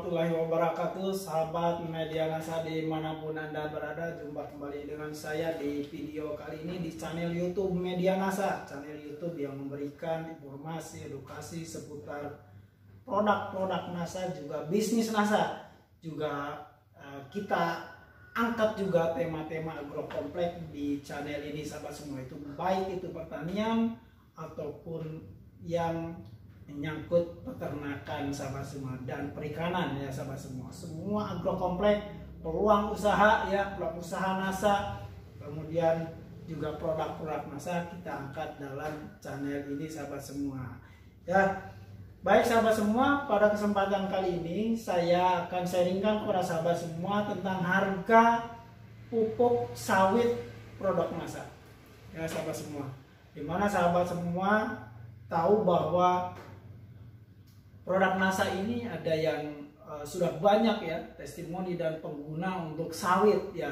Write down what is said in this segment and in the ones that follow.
warahmatullahi wabarakatuh. Sahabat Media Nasa dimanapun Anda berada, jumpa kembali dengan saya di video kali ini di channel YouTube Media Nasa, channel YouTube yang memberikan informasi edukasi seputar produk-produk NASA, juga bisnis NASA. Juga kita angkat juga tema-tema agrokompleks di channel ini, sahabat semua. Itu baik itu pertanian ataupun yang menyangkut peternakan, sahabat semua, dan perikanan ya sahabat semua. Semua agrokompleks, peluang usaha ya, peluang usaha NASA, kemudian juga produk-produk NASA kita angkat dalam channel ini, sahabat semua. Ya, baik sahabat semua, pada kesempatan kali ini saya akan sharingkan kepada sahabat semua tentang harga pupuk sawit produk NASA. Ya sahabat semua, dimana sahabat semua tahu bahwa produk NASA ini ada yang sudah banyak ya testimoni dan pengguna untuk sawit ya.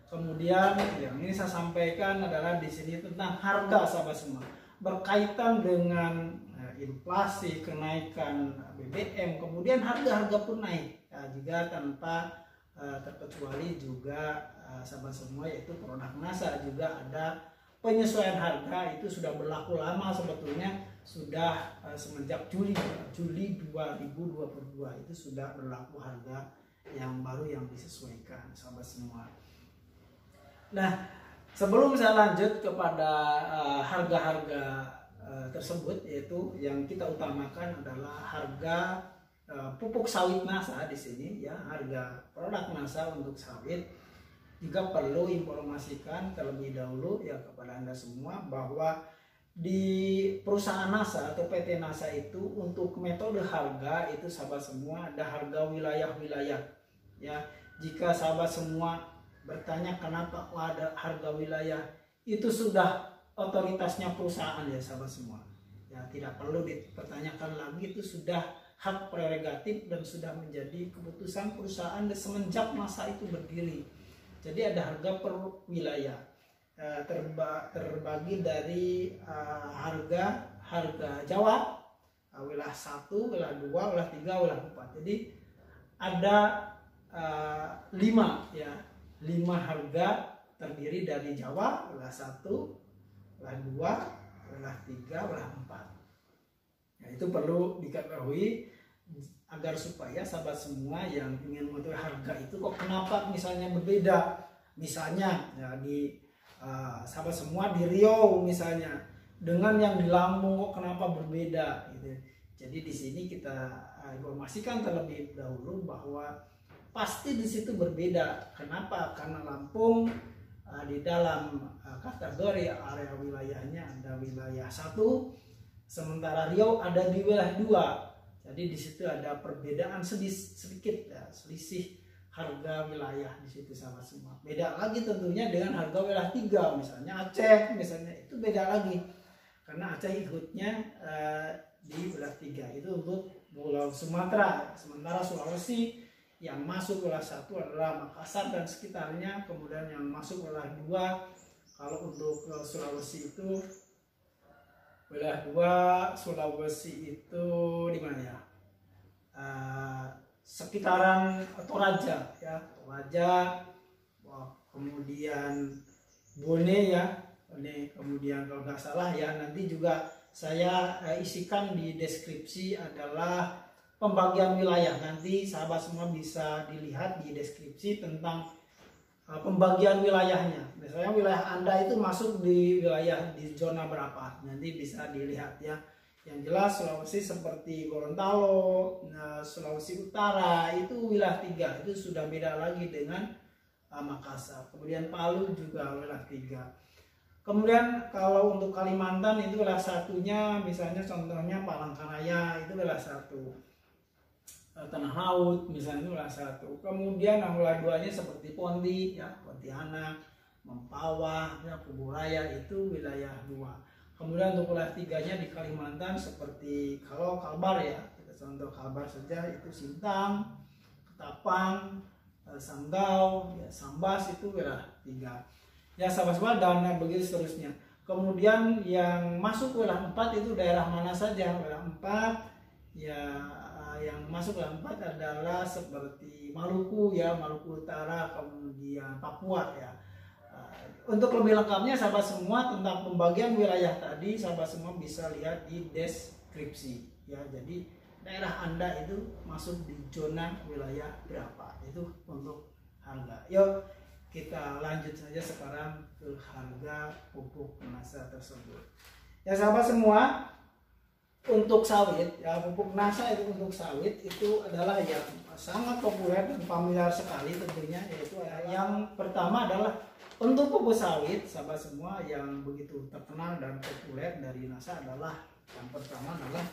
Kemudian yang ini saya sampaikan adalah di sini tentang harga, sahabat semua, berkaitan dengan inflasi, kenaikan BBM, kemudian harga-harga pun naik ya, juga tanpa terkecuali juga sahabat semua, yaitu produk NASA juga ada penyesuaian harga. Itu sudah berlaku lama sebetulnya, sudah semenjak Juli 2022 itu sudah berlaku harga yang baru yang disesuaikan, sahabat semua. Nah, sebelum saya lanjut kepada harga-harga tersebut, yaitu yang kita utamakan adalah harga pupuk sawit NASA di sini ya, harga produk NASA untuk sawit. Juga perlu informasikan terlebih dahulu ya kepada Anda semua bahwa di perusahaan NASA atau PT NASA itu untuk metode harga itu, sahabat semua, ada harga wilayah-wilayah ya. Jika sahabat semua bertanya kenapa ada harga wilayah, itu sudah otoritasnya perusahaan ya sahabat semua ya, tidak perlu dipertanyakan lagi, itu sudah hak prerogatif dan sudah menjadi keputusan perusahaan semenjak masa itu berdiri. Jadi ada harga per wilayah, terbagi dari harga Jawa, wilayah 1, wilayah 2, wilayah 3, wilayah 4. Jadi ada 5 ya, 5 harga terdiri dari Jawa, wilayah 1, wilayah 2, wilayah 3, wilayah 4. Ya, itu perlu diketahui agar supaya sahabat semua yang ingin mengetahui harga itu kok kenapa misalnya berbeda, misalnya ya di sahabat semua di Riau misalnya dengan yang di Lampung kok kenapa berbeda gitu. Jadi di sini kita informasikan terlebih dahulu bahwa pasti di situ berbeda. Kenapa? Karena Lampung di dalam kategori area wilayahnya ada wilayah 1, sementara Riau ada di wilayah 2. Jadi di situ ada perbedaan sedikit ya, selisih harga wilayah di situ, sahabat semua. Beda lagi tentunya dengan harga wilayah 3, misalnya Aceh misalnya, itu beda lagi karena Aceh ikutnya di wilayah 3 itu untuk Pulau Sumatera, sementara Sulawesi yang masuk wilayah 1 adalah Makassar dan sekitarnya, kemudian yang masuk wilayah 2 kalau untuk Sulawesi itu wilayah 2 Sulawesi itu di mana ya? Sekitaran Toraja ya, Toraja, kemudian Bone ya, ini kemudian kalau nggak salah ya, nanti juga saya isikan di deskripsi adalah pembagian wilayah. Nanti sahabat semua bisa dilihat di deskripsi tentang pembagian wilayahnya. Misalnya wilayah Anda itu masuk di wilayah di zona berapa, nanti bisa dilihat ya. Yang jelas Sulawesi seperti Gorontalo, Sulawesi Utara itu wilayah 3, itu sudah beda lagi dengan Makassar. Kemudian Palu juga wilayah 3. Kemudian kalau untuk Kalimantan itu wilayah 1-nya, misalnya contohnya Palangkaraya itu wilayah 1. Tanah Laut misalnya itu wilayah 1. Kemudian wilayah 2-nya seperti Ponti ya, Pontianak, Mempawah ya, Kuburaya itu wilayah 2. Kemudian untuk wilayah 3-nya di Kalimantan seperti kalau Kalbar ya, kita contoh Kalbar saja itu Sintang, Ketapang, Sanggau, ya, Sambas itu wilayah 3. Ya sahabat-sahabat, dan begitu seterusnya. Kemudian yang masuk wilayah 4 itu daerah mana saja? Wilayah 4 ya yang masuk dalam 4 adalah seperti Maluku ya, Maluku Utara, kemudian Papua ya. Untuk lebih lengkapnya sahabat semua tentang pembagian wilayah tadi, sahabat semua bisa lihat di deskripsi ya. Jadi daerah Anda itu masuk di zona wilayah berapa, itu untuk harga. Yuk kita lanjut saja sekarang ke harga pupuk NASA tersebut. Ya sahabat semua, untuk sawit ya, pupuk NASA itu untuk sawit itu adalah yang sangat populer dan familiar sekali tentunya, yaitu yang pertama adalah untuk pupuk sawit. Sahabat semua, yang begitu terkenal dan populer dari NASA adalah yang pertama adalah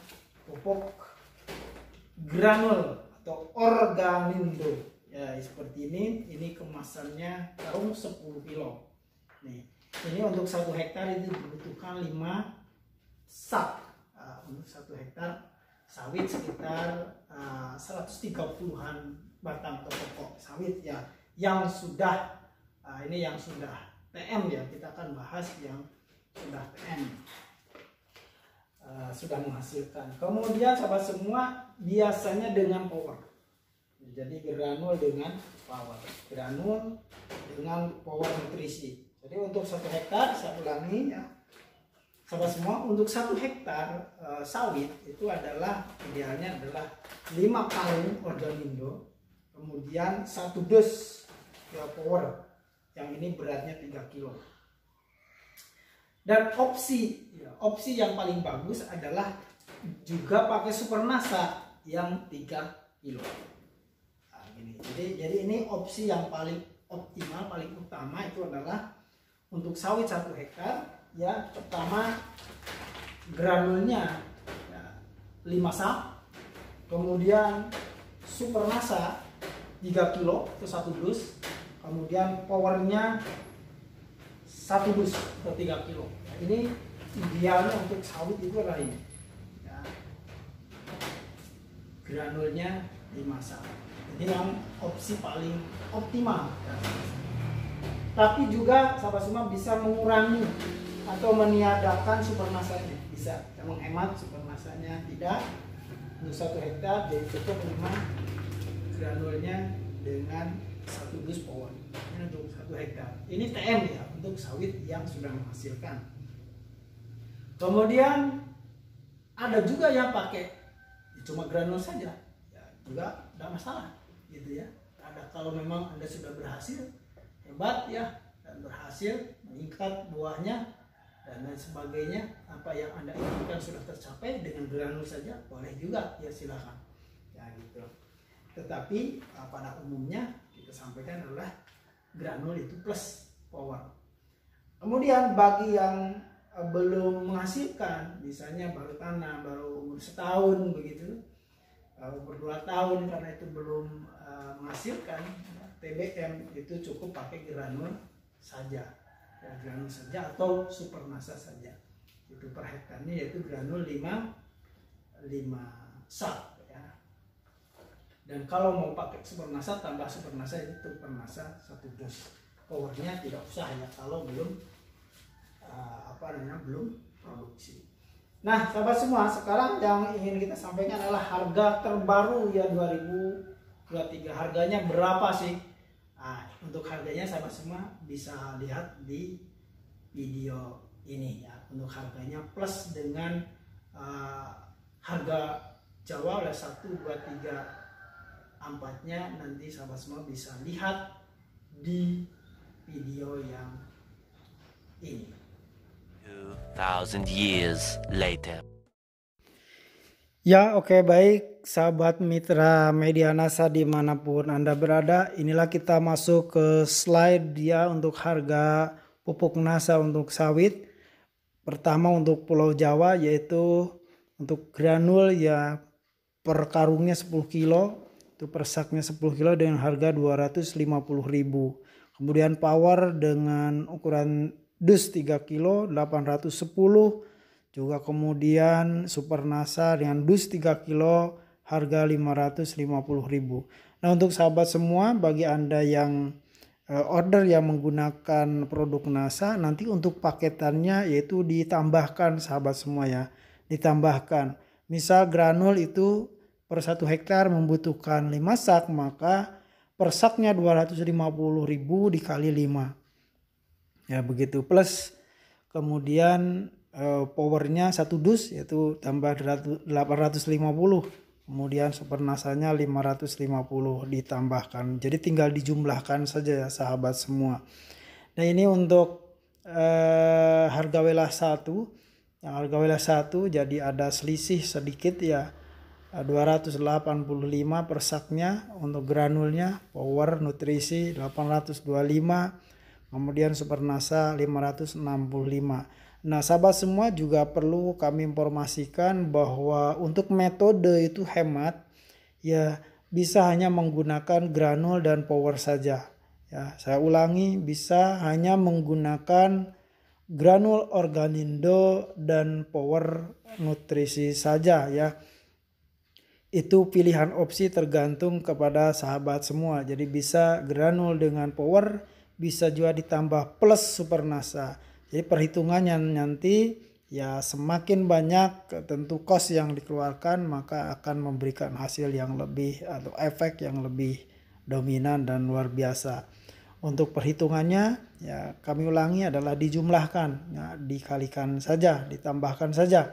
pupuk granul atau Organindo ya, seperti ini kemasannya karung 10 kilo. Nih, ini untuk 1 hektar itu dibutuhkan 5 sak. Untuk 1 hektar sawit sekitar 130-an batang atau pokok sawit ya, yang sudah ini yang sudah TM ya, kita akan bahas yang sudah TM, sudah menghasilkan. Kemudian sahabat semua, biasanya dengan power. Jadi granul dengan power, granul dengan power nutrisi. Jadi untuk 1 hektar, saya ulangi ya sahabat semua, untuk 1 hektar sawit itu adalah idealnya adalah 5 karung Organindo, kemudian 1 dus ya power, yang ini beratnya 3 kilo. Dan opsi yang paling bagus adalah juga pakai Super NASA yang 3 kilo. Nah, gini. Jadi ini opsi yang paling optimal, paling utama itu adalah untuk sawit 1 hektar ya. Pertama, granulnya ya, 5 sak, kemudian Super NASA 3 kilo itu 1 dus, kemudian powernya 1 dus atau 3 kilo. Nah, ini idealnya untuk sawit itu adalah ini ya. Granulnya 5 sak, ini yang opsi paling optimal ya. Tapi juga sahabat semua bisa mengurangi atau meniadakan Super NASA-nya, bisa menghemat Super NASA-nya. Tidak, untuk 1 hektar jadi cukup 5 granulnya dengan 1 dus power. Ini untuk 1 hektar. Ini TM ya, untuk sawit yang sudah menghasilkan. Kemudian ada juga yang pakai cuma granul saja, ya juga tidak masalah gitu ya. Ada, kalau memang Anda sudah berhasil, hebat ya, dan berhasil meningkat buahnya dan lain sebagainya, apa yang Anda inginkan sudah tercapai dengan granul saja, boleh juga ya, silakan ya gitu. Tetapi pada umumnya kita sampaikan adalah granul itu plus power. Kemudian bagi yang belum menghasilkan, misalnya baru tanam, baru umur 1 tahun begitu, umur 2 tahun, karena itu belum menghasilkan TBM, itu cukup pakai granul saja ya, granul saja atau Super NASA saja. Itu per hektarnya yaitu granul 5 sak ya. Dan kalau mau pakai Super NASA, tambah Super NASA, itu Super NASA 1 dus. Powernya tidak usah ya kalau belum belum produksi. Nah sahabat semua, sekarang yang ingin kita sampaikan adalah harga terbaru ya 2023. Harganya berapa sih? Nah, untuk harganya sahabat semua bisa lihat di video ini ya. Untuk harganya plus dengan harga Jawa oleh 1, 2, 3, 4-nya nanti sahabat semua bisa lihat di video yang ini. 2000 years later. Ya oke, baik sahabat mitra Media NASA dimanapun Anda berada, inilah kita masuk ke slide dia untuk harga pupuk NASA untuk sawit. Pertama untuk Pulau Jawa, yaitu untuk granul ya per karungnya 10 kilo, itu per saknya 10 kilo dengan harga 250.000. Kemudian power dengan ukuran dus 3 kilo 810. Juga kemudian Super NASA dengan dus 3 kilo harga 550.000. Nah untuk sahabat semua, bagi Anda yang order yang menggunakan produk NASA, nanti untuk paketannya yaitu ditambahkan sahabat semua ya. Ditambahkan. Misal granul itu per 1 hektar membutuhkan 5 sak, maka per saknya 250.000 dikali 5. Ya begitu, plus kemudian powernya 1 dus yaitu tambah 850. Kemudian super nasanya 550 ditambahkan. Jadi tinggal dijumlahkan saja ya sahabat semua. Nah ini untuk harga WLH 1. Yang harga WLH 1 jadi ada selisih sedikit ya. 285 per saknya untuk granulnya, power nutrisi 825, kemudian super nasa 565. Nah sahabat semua juga perlu kami informasikan bahwa untuk metode itu hemat ya, bisa hanya menggunakan granul dan power saja ya. Saya ulangi, bisa hanya menggunakan granul Organindo dan power nutrisi saja ya. Itu pilihan opsi tergantung kepada sahabat semua. Jadi bisa granul dengan power, bisa juga ditambah plus super nasa. Jadi perhitungannya nanti ya semakin banyak tentu cost yang dikeluarkan maka akan memberikan hasil yang lebih atau efek yang lebih dominan dan luar biasa. Untuk perhitungannya ya kami ulangi adalah dijumlahkan ya, dikalikan saja, ditambahkan saja.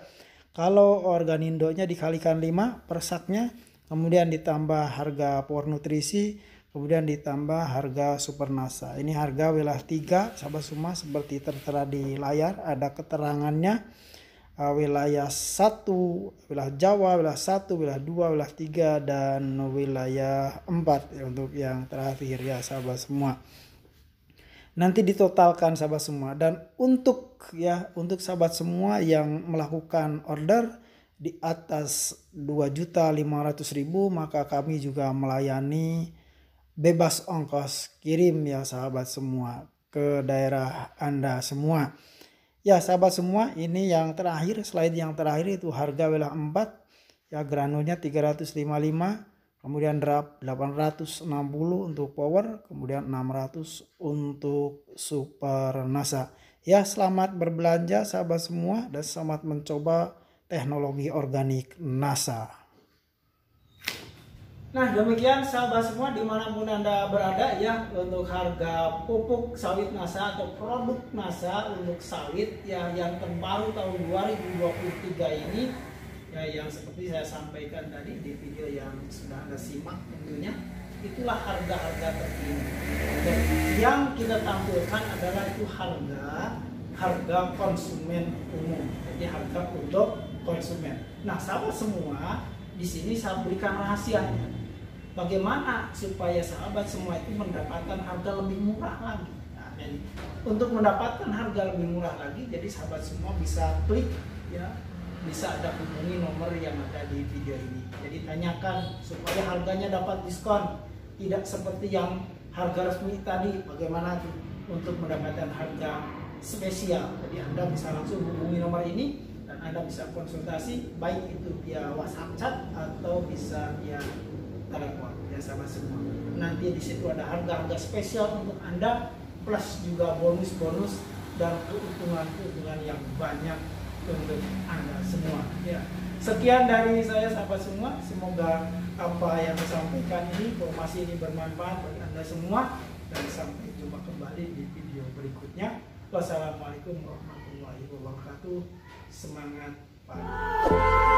Kalau Organindo-nya dikalikan 5 per saknya, kemudian ditambah harga power nutrisi, kemudian ditambah harga super nasa. Ini harga WLH 3 sahabat semua seperti tertera di layar, ada keterangannya. Wilayah 1, wilayah Jawa, wilayah 1, wilayah 2, wilayah 3 dan wilayah 4 ya, untuk yang terakhir ya sahabat semua. Nanti ditotalkan sahabat semua, dan untuk sahabat semua yang melakukan order di atas 2.500.000 maka kami juga melayani bebas ongkos kirim ya sahabat semua ke daerah Anda semua. Ya sahabat semua, ini yang terakhir, slide yang terakhir itu harga WLH 4 ya, granulnya 355, kemudian drop 860 untuk power, kemudian 600 untuk super nasa. Ya selamat berbelanja sahabat semua dan selamat mencoba teknologi organik NASA. Nah demikian sahabat semua dimanapun Anda berada ya, untuk harga pupuk sawit NASA atau produk NASA untuk sawit ya yang terbaru tahun 2023 ini ya, yang seperti saya sampaikan tadi di video yang sudah Anda simak tentunya, itulah harga-harga terkini. Dan yang kita tampilkan adalah itu harga konsumen umum, jadi harga untuk konsumen. Nah sahabat semua, di sini saya berikan rahasianya. Bagaimana supaya sahabat semua itu mendapatkan harga lebih murah lagi. Nah, untuk mendapatkan harga lebih murah lagi, jadi sahabat semua bisa klik ya, bisa ada hubungi nomor yang ada di video ini. Jadi tanyakan supaya harganya dapat diskon, tidak seperti yang harga resmi tadi. Bagaimana untuk mendapatkan harga spesial? Jadi Anda bisa langsung hubungi nomor ini dan Anda bisa konsultasi, baik itu via WhatsApp chat atau bisa via telepon ya sahabat semua. Nanti di situ ada harga-harga spesial untuk Anda, plus juga bonus-bonus dan keuntungan-keuntungan yang banyak untuk Anda semua ya. Sekian dari saya sahabat semua, semoga apa yang saya sampaikan ini, informasi ini bermanfaat bagi Anda semua, dan sampai jumpa kembali di video berikutnya. Wassalamualaikum warahmatullahi wabarakatuh. Semangat pagi.